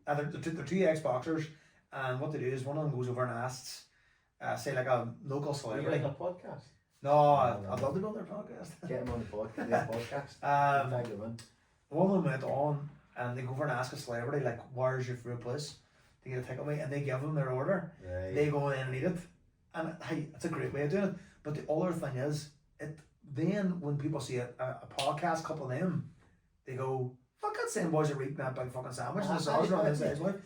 them's they're two ex-boxers, and what they do is one of them goes over and asks, say like a local Are you celebrity. like a podcast? No, I'd love to be on their podcast. Get them on the podcast. Their podcast. Tag them in. One of them went on and they go over and ask a celebrity like, "Where's your favourite place to get a takeaway?" And they give them their order. Right. They go in and eat it, and hey, it's a great way of doing it. But the other thing is, it then when people see a podcast, couple of them, they go, "Fuck, that same boys are eating that big fucking sandwich and the sausage on his mouth."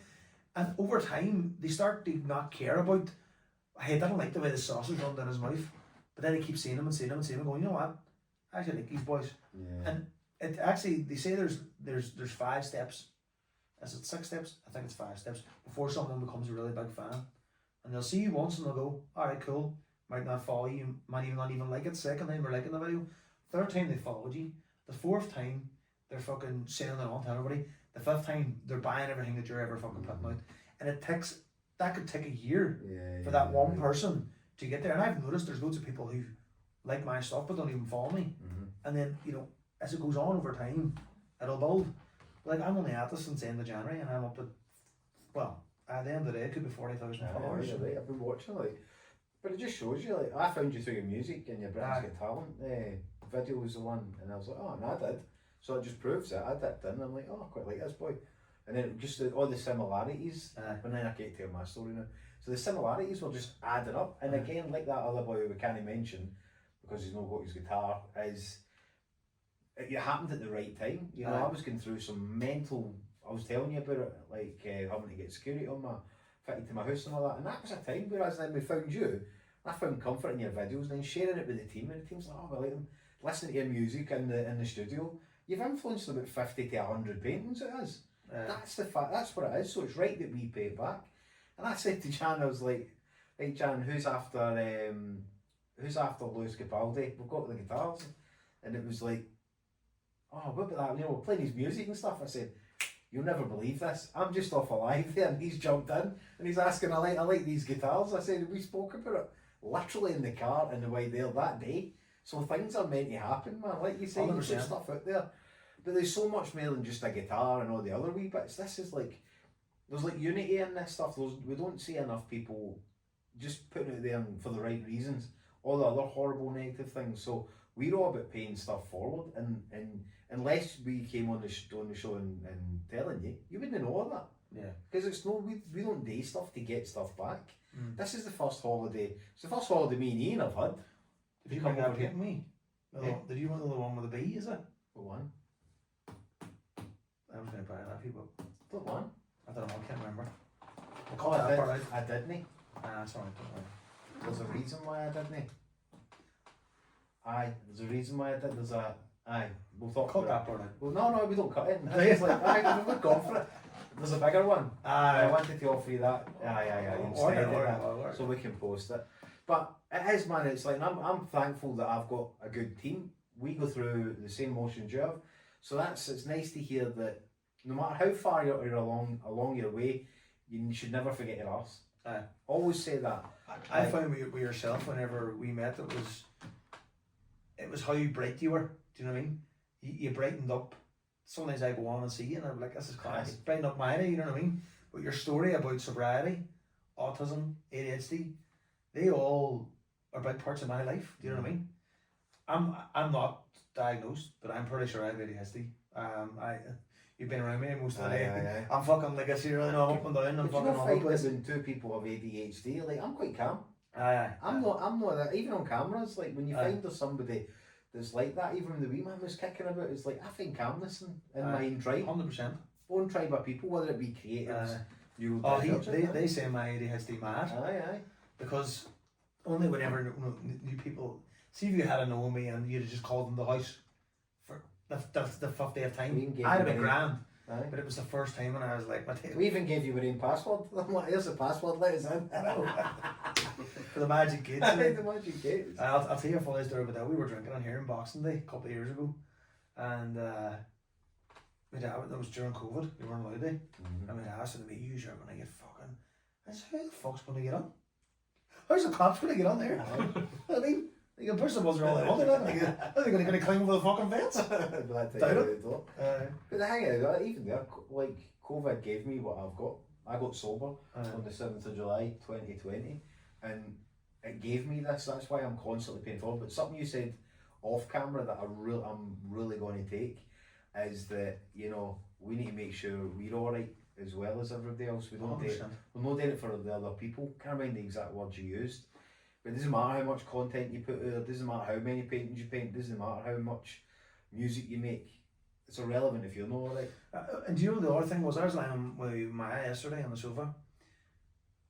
And over time, they start to not care about, hey, I don't like the way the sausage runs down his mouth. But then they keep seeing them and seeing them and seeing them, going, you know what? I actually like these boys. Yeah. And it actually, they say there's 5 steps. Is it 6 steps? I think it's 5 steps before someone becomes a really big fan. And they'll see you once and they'll go, alright, cool. Might not follow you, might even not even like it. Second time they're liking the video. Third time they followed you. The fourth time they're fucking sending it on to everybody. The fifth time they're buying everything that you're ever fucking putting out. And that could take a year for that one person to get there. And I've noticed there's loads of people who like my stuff but don't even follow me. And then, you know, as it goes on over time, it'll build. Like, I'm only at this since the end of January and I'm up to, well, at the end of the day it could be 40,000 followers. Right. I've been watching, like, but it just shows you, like, I found you through your music and your Britain's Got Talent video was the one, and I was like, oh, and I did. So it just proves it. I dipped in and I'm like, oh, I quite like this boy. And then just all the similarities, when then I get to tell my story now. So the similarities were just adding up. And again, like that other boy who we can't mention, because he's not got his guitar, is it happened at the right time. You know, I was going through some mental, I was telling you about it, like having to get security on my, fitted to my house and all that. And that was a time, whereas then we found you, I found comfort in your videos and then sharing it with the team. And the team's like, oh, we like them. Listening to your music in the studio. You've influenced about 50 to 100 paintings, it is. That's the fact, that's what it is. So it's right that we pay it back. And I said to Jan, I was like, right Jan, who's after Lewis Capaldi? We've got the guitars. And it was like, oh, what about that? You know, we're playing his music and stuff. I said, you'll never believe this. I'm just off alive there, and he's jumped in and he's asking, I like these guitars. I said, we spoke about it literally in the car in the way there that day. So things are meant to happen, man. Like you say, you put stuff out there. But there's so much more than just a guitar and all the other wee bits. This is like, there's like unity in this stuff. We don't see enough people just putting it there for the right reasons. All the other horrible negative things. So we're all about paying stuff forward. And unless we came on the show and telling you, you wouldn't know all that. Yeah. Because it's no, we don't do stuff to get stuff back. This is the first holiday. It's the first holiday me and Ian have had. Did you come out getting me? No, did you want the one with the B, is it? What one? I was going to buy that, people. What one? I don't know, I can't remember. Oh, I didn't. That's alright, don't worry. There's a reason why I didn't. Aye, there's a reason why I did. We'll talk cut about that part out. Well, no, we don't cut it. It's like, we've gone for it. There's a bigger one. I wanted to offer you that. Instead of that, so we can post it. But it is, man. It's like I'm thankful that I've got a good team. We go through the same motions you have, so it's nice to hear that no matter how far you're along your way, you should never forget your arse. Always say that. I found with yourself whenever we met, it was how bright you were. Do you know what I mean? You brightened up. Sometimes I go on and see you and I'm like, this is class. It's brightened up my day, you know what I mean? But your story about sobriety, autism, ADHD, they all are big parts of my life. Do you know what I mean? I'm not diagnosed, but I'm pretty sure I have ADHD. You've been around me most of the day. I'm fucking like I see right now, I'm up and down. I'm fucking all over the place. When two people have ADHD, like I'm quite calm. I'm not that. Even on cameras, like when you find there's somebody that's like that, even when the wee man was kicking about, it's like I find calmness in my own tribe. 100%. Own tribe of people, whether it be creatives, they say my ADHD mad. Because only whenever new people see if you had known me and you'd have just called them the house for the 50th time, I'd have been grand. But it was the first time and I was like, we even gave you your own password. I'm like, here's the password, let us in. For the Magic Gates. The Magic Gates. I'll tell you a funny story about that. We were drinking on here in Boxing Day a couple of years ago, and my dad, that was during COVID, you weren't allowed to. And my dad said to me, "You sure are going to get fucking..." I said, "How the fuck's going to get on? How's the cops going to get on there?" I mean, you can push the buzzer all they want, they're not going to climb over the fucking fence. But the thing is, even there, like, COVID gave me what I've got. I got sober on the 7th of July 2020, and it gave me this. That's why I'm constantly paying forward. But something you said off camera that I'm really going to take is that, you know, we need to make sure we're all right as well as everybody else. We don't do it. We're not doing it for the other people. Can't remember the exact words you used. But it doesn't matter how much content you put out there. It doesn't matter how many paintings you paint. It doesn't matter how much music you make. It's irrelevant if you're not alright. And do you know the other thing was, I was lying with Maya yesterday on the sofa,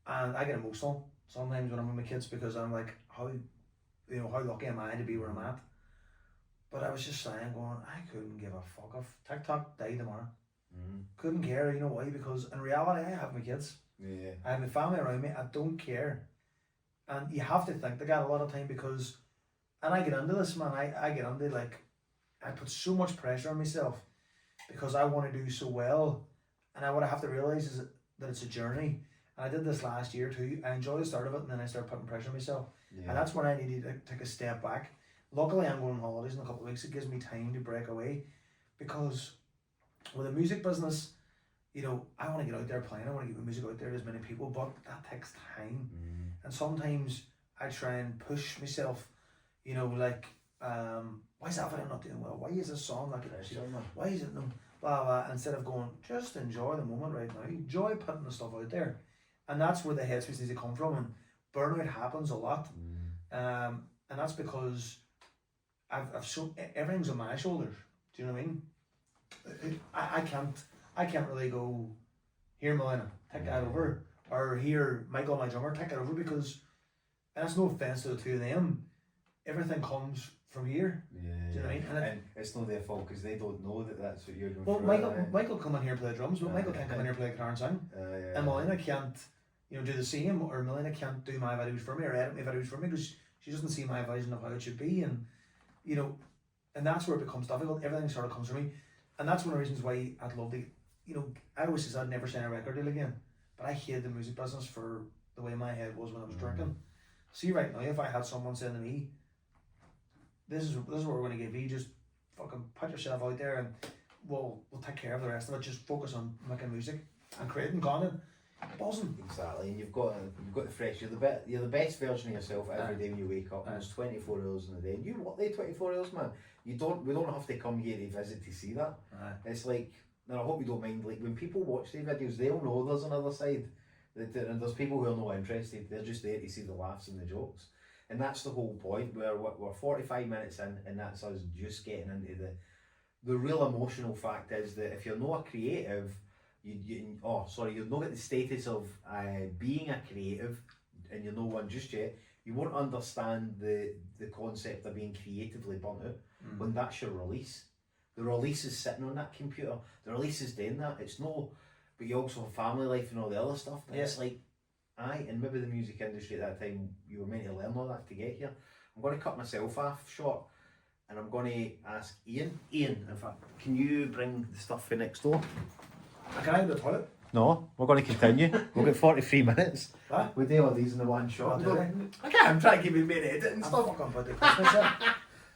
and I get emotional sometimes when I'm with my kids because I'm like, how lucky am I to be where I'm at? But I was just saying, going, I couldn't give a fuck if TikTok died tomorrow. Couldn't care, you know why? Because in reality, I have my kids. Yeah. I have my family around me. I don't care. And you have to think that a lot of time because, and I get into this, man. I get into, like, I put so much pressure on myself because I want to do so well. And what I have to realise is that it's a journey. And I did this last year too. I enjoyed the start of it, and then I started putting pressure on myself. Yeah. And that's when I needed to take a step back. Luckily, I'm going on holidays in a couple of weeks. It gives me time to break away because with a music business, you know, I want to get out there playing. I want to get my music out there to as many people, but that takes time. And sometimes I try and push myself, you know, like, why is that video not doing well? Why is this song not getting received? Why is it no blah blah? Instead of going, just enjoy the moment right now. Enjoy putting the stuff out there. And that's where the headspace needs to come from. And burnout happens a lot. And that's because I've so everything's on my shoulders. Do you know what I mean? I can't really go, here Milena, take that over, or here Michael, my drummer, take that over, because, and that's no offense to the two of them, everything comes from here. Do you know what I mean? And it's not their fault because they don't know that that's what you're doing. Well, Michael come in here and play drums, but Michael can't come in here and play guitar and sing. And Milena can't, you know, do the same, or Milena can't do my videos for me or edit my videos for me because she doesn't see my vision of how it should be. And you know, and that's where it becomes difficult. Everything sort of comes from me, and that's one of the reasons why I'd love to, you know, I always said I'd never sign a record deal again, but I hated the music business for the way my head was when I was drinking. See, right now, if I had someone saying to me, this is what we're going to give you, just fucking put yourself out there and we'll take care of the rest of it, just focus on making music and creating content. Buzzing. Exactly, and you've got the fresh. You're the best version of yourself every day when you wake up. There's 24 hours in a day. And you work the 24 hours, man. We don't have to come here to visit to see that. It's like, and I hope you don't mind. Like when people watch the videos, they'll know there's another side. And there's people who are not interested. They're just there to see the laughs and the jokes. And that's the whole point. We're 45 minutes in, and that's us just getting into the real emotional fact is that if you're not a creative. You're not at the status of being a creative, and you're no one just yet. You won't understand the concept of being creatively burnt out when that's your release. The release is sitting on that computer. The release is doing that. It's no, but you also have family life and all the other stuff. But it's like, and maybe the music industry at that time, you were meant to learn all that to get here. I'm going to cut myself off short, and I'm going to ask Ian. Ian, in fact, can you bring the stuff for next door? Can I go to the toilet? No, we're going to continue. We've got 43 minutes. What? We do all these in the one shot. I can't. I'm trying to keep it made edit and stuff. I'm about to push myself.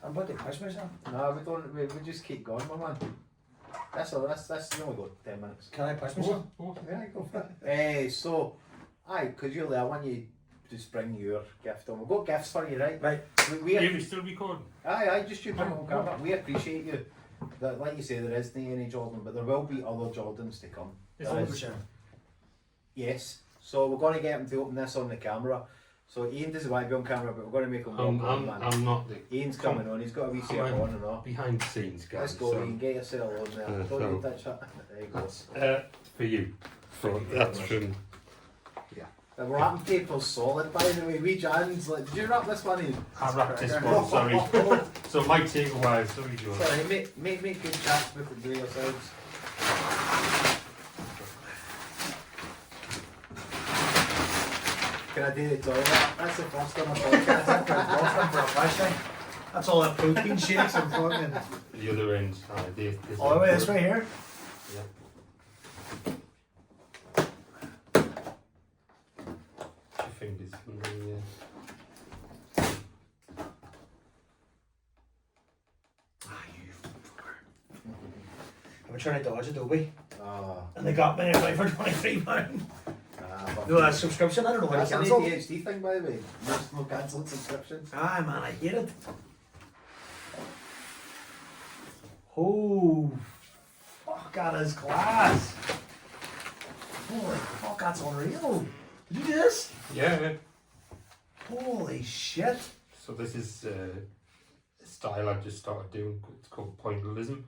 I'm about to push myself. No, we don't. We just keep going, my man. That's all. That's we only got 10 minutes. Can I push myself? Yeah, go for it. So, because you're there, I want you just bring your gift on. We've got gifts for you, right? Right. We still recording? Aye, just you bring it on camera. We appreciate you. That, like you say, there isn't any Jordan, but there will be other Jordans to come. 100%. Yes. So we're going to get him to open this on the camera. So Ian doesn't want to be on camera, but we're going to make him walk on, man. I'm not. Ian's coming on. He's got a wee set on and off. Behind the scenes, guys. Let's go, Ian. Get yourself on there. Don't you touch that. There you go. That's for you. That's from. The wrapping paper's solid, by the way. We Jan's like, did you wrap this one in? I wrapped this one, sorry. So it might take a while, sorry, George. Sorry, make good chats with it, do yourselves. Can I do the toilet? That's the first time I've podcast. That's all that protein shakes and fucking. The other end, all the way this way here. Yeah. Two fingers. And then, You fucker. I've been trying to dodge Adobe, Ah, and they got me anyway for £23. but No, that subscription, I don't know how to that's an cancel. ADHD thing, by the way. There's no cancelled subscriptions. Ah, man, I hate it. Oh, fuck, that is class. Holy fuck, that's unreal. Did you do this? yeah. Holy shit. So this is a style I've just started doing. It's called pointillism.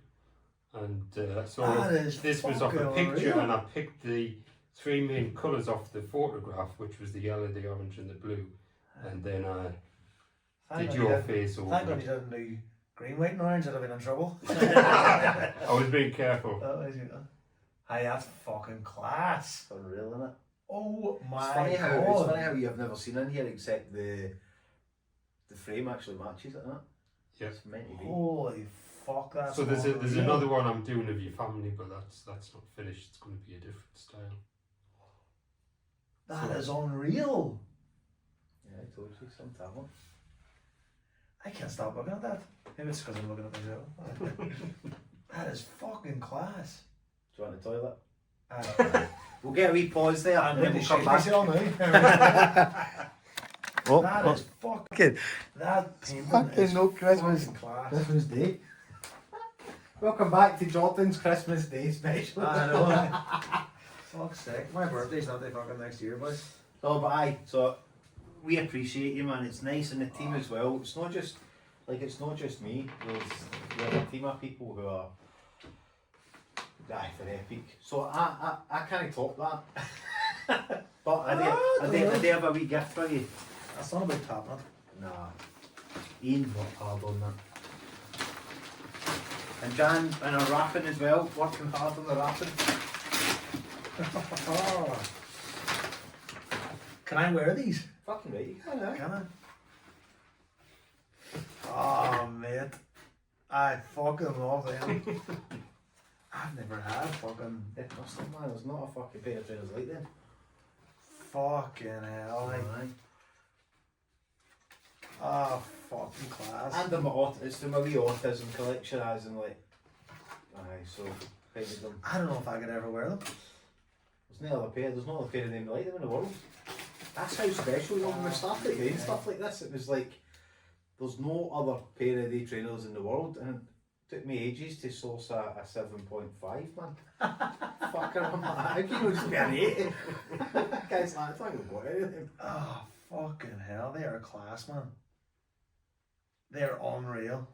And so That is this was off a fucking picture, unreal. and I picked the three main colours off the photograph, which was the yellow, the orange, and the blue. And then I Thank did God your you face didn't- over. Thank God you didn't do green, white, and orange. I'd have been in trouble. I was being careful. Hey, that's fucking class. It's unreal, isn't it? Oh my It's funny, god. it's funny how you've never seen in here except the frame actually matches it, isn't it? Yeah. It's meant to be. Holy fuck, that's So there's unreal. another one I'm doing of your family, but that's not finished. It's going to be a different style. That So- is unreal. Yeah, I told you, some talent. I can't stop looking at that. Maybe it's because I'm looking at myself. That is fucking class. Do you want the toilet? Uh, We'll get a wee pause there I'm and then going to we'll come shake back. myself now. Oh, That is fucking. That painting fucking is no Christmas. fucking class. Christmas Day. Welcome back to Jordan's Christmas Day special. I know. Fuck's sake. My birthday's not the fucking next year, boys. No, but aye, so we appreciate you, man. It's nice, and the team as well. It's not just me. We have a team of people who are they're epic. So I can't top that. But I do have a wee gift for you. That's not about tapping it. Nah, Ian worked hard on that. And Jan and her rapping as well, working hard on the rapping. Can I wear these? Fucking right, you can, eh? Can I? Oh, mate. I fucking love them. I've never had fucking. Yeah, custom, man. There's not a fucking pair of trainers like them. Fucking hell. Like, Aye. oh, fucking class. And it's the my wee autism collection, as in like. Aye, so kind of them. I don't know if I could ever wear them. There's no other pair. There's no other pair of them like them in the world. That's how special. You know, when we started doing stuff like this, it was like there's no other pair of day trainers in the world, and it took me ages to source a 7.5, man. Fucker, I'm like, how can you just be an 8? Guys, like, I don't think we've got anything. Oh, fucking hell. They are class, man. They are unreal.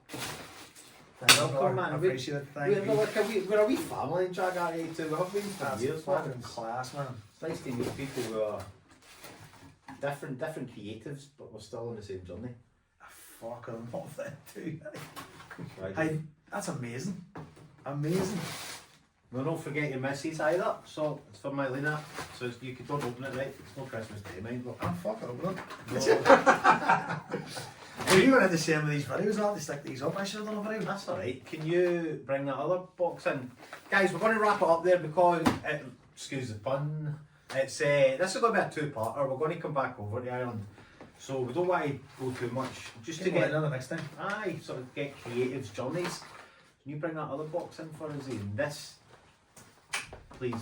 Welcome, man. I appreciate it. Thank you. We're a wee family in Jagar 82. We have been for That's years, man. fucking class, man. It's nice to meet people who are different creatives, but we're still on the same journey. I fucking love that too. Right. Hey, that's amazing. Amazing. Well, don't forget your missus either. So it's for my Lena. So you can don't open it, right? It's no Christmas Day, mind. But I'm fucking over them. no, If you were at the same with these videos, I'll have to stick these up. I should have done a video. that's alright. Can you bring that other box in, guys? We're going to wrap it up there because, excuse the pun. It's this is going to be a two-parter. We're going to come back over to Ireland, so we don't want to go too much. Just to get another next time. aye, sort of get creative journeys. Can you bring that other box in for us, Ian? This, please.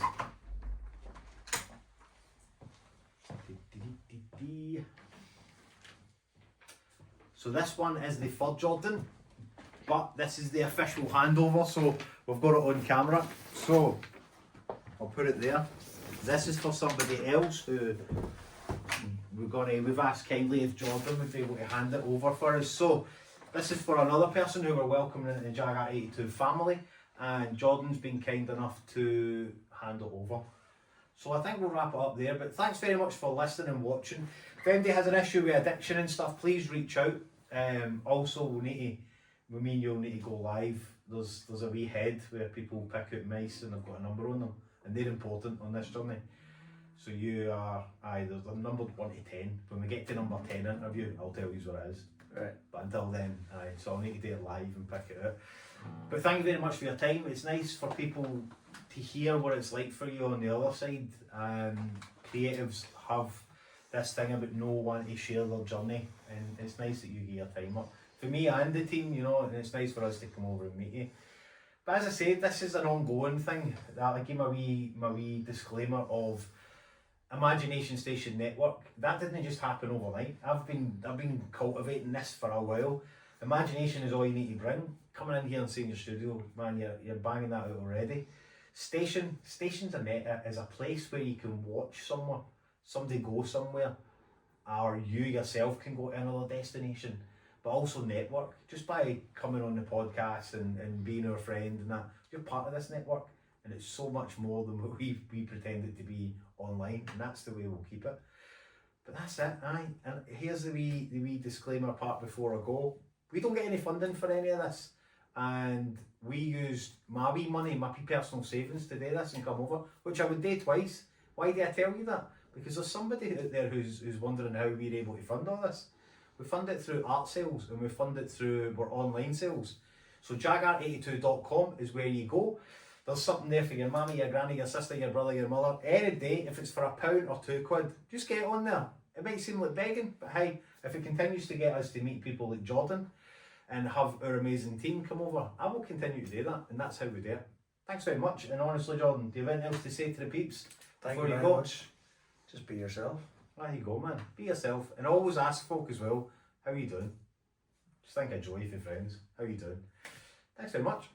So this one is the third Jordan, but this is the official handover, so we've got it on camera. So I'll put it there. This is for somebody else who we've asked kindly if Jordan would be able to hand it over for us. So this is for another person who we're welcoming into the Jagar 82 family, and Jordan's been kind enough to hand it over. So I think we'll wrap it up there, but thanks very much for listening and watching. If anybody has an issue with addiction and stuff, please reach out. Also, me and you'll need to go live. There's a wee head where people pick out mice and I've got a number on them, and they're important on this journey. So you are, there's a numbered 1 to 10. When we get to number 10 interview, I'll tell you what it is. Right. But until then, so I'll need to do it live and pick it out. But thank you very much for your time. It's nice for people to hear what it's like for you on the other side. Creatives have this thing about no wanting to share their journey, and it's nice that you give your time up. For me and the team, you know, and it's nice for us to come over and meet you. But as I said, this is an ongoing thing. I give my wee disclaimer of Imagination Station Network. That didn't just happen overnight. I've been cultivating this for a while. Imagination is all you need to bring. Coming in here and saying your studio, man, you're banging that out already. Station's is a place where you can watch somebody go somewhere, or you yourself can go to another destination, but also network. Just by coming on the podcast and being our friend and that, you're part of this network, and it's so much more than what we pretend it to be online, and that's the way we'll keep it. But that's it, aye. And here's the wee disclaimer part before I go. We don't get any funding for any of this, and we used my wee money, my personal savings to do this and come over, which I would do twice. Why do I tell you that? Because there's somebody out there who's wondering how we're able to fund all this. We fund it through art sales, and we fund it through our online sales. So jagart82.com is where you go. There's something there for your mammy, your granny, your sister, your brother, your mother. Any day, if it's for £1 or £2, just get on there. It might seem like begging, but hey, if it continues to get us to meet people like Jordan and have our amazing team come over, I will continue to do that, and that's how we do it. Thanks very much, and honestly, Jordan, do you have anything else to say to the peeps Thank before you you very go? much. Just be yourself. There you go, man. Be yourself, and always ask folk as well, how you doing? Just think of Joy for friends. How you doing? Thanks very much.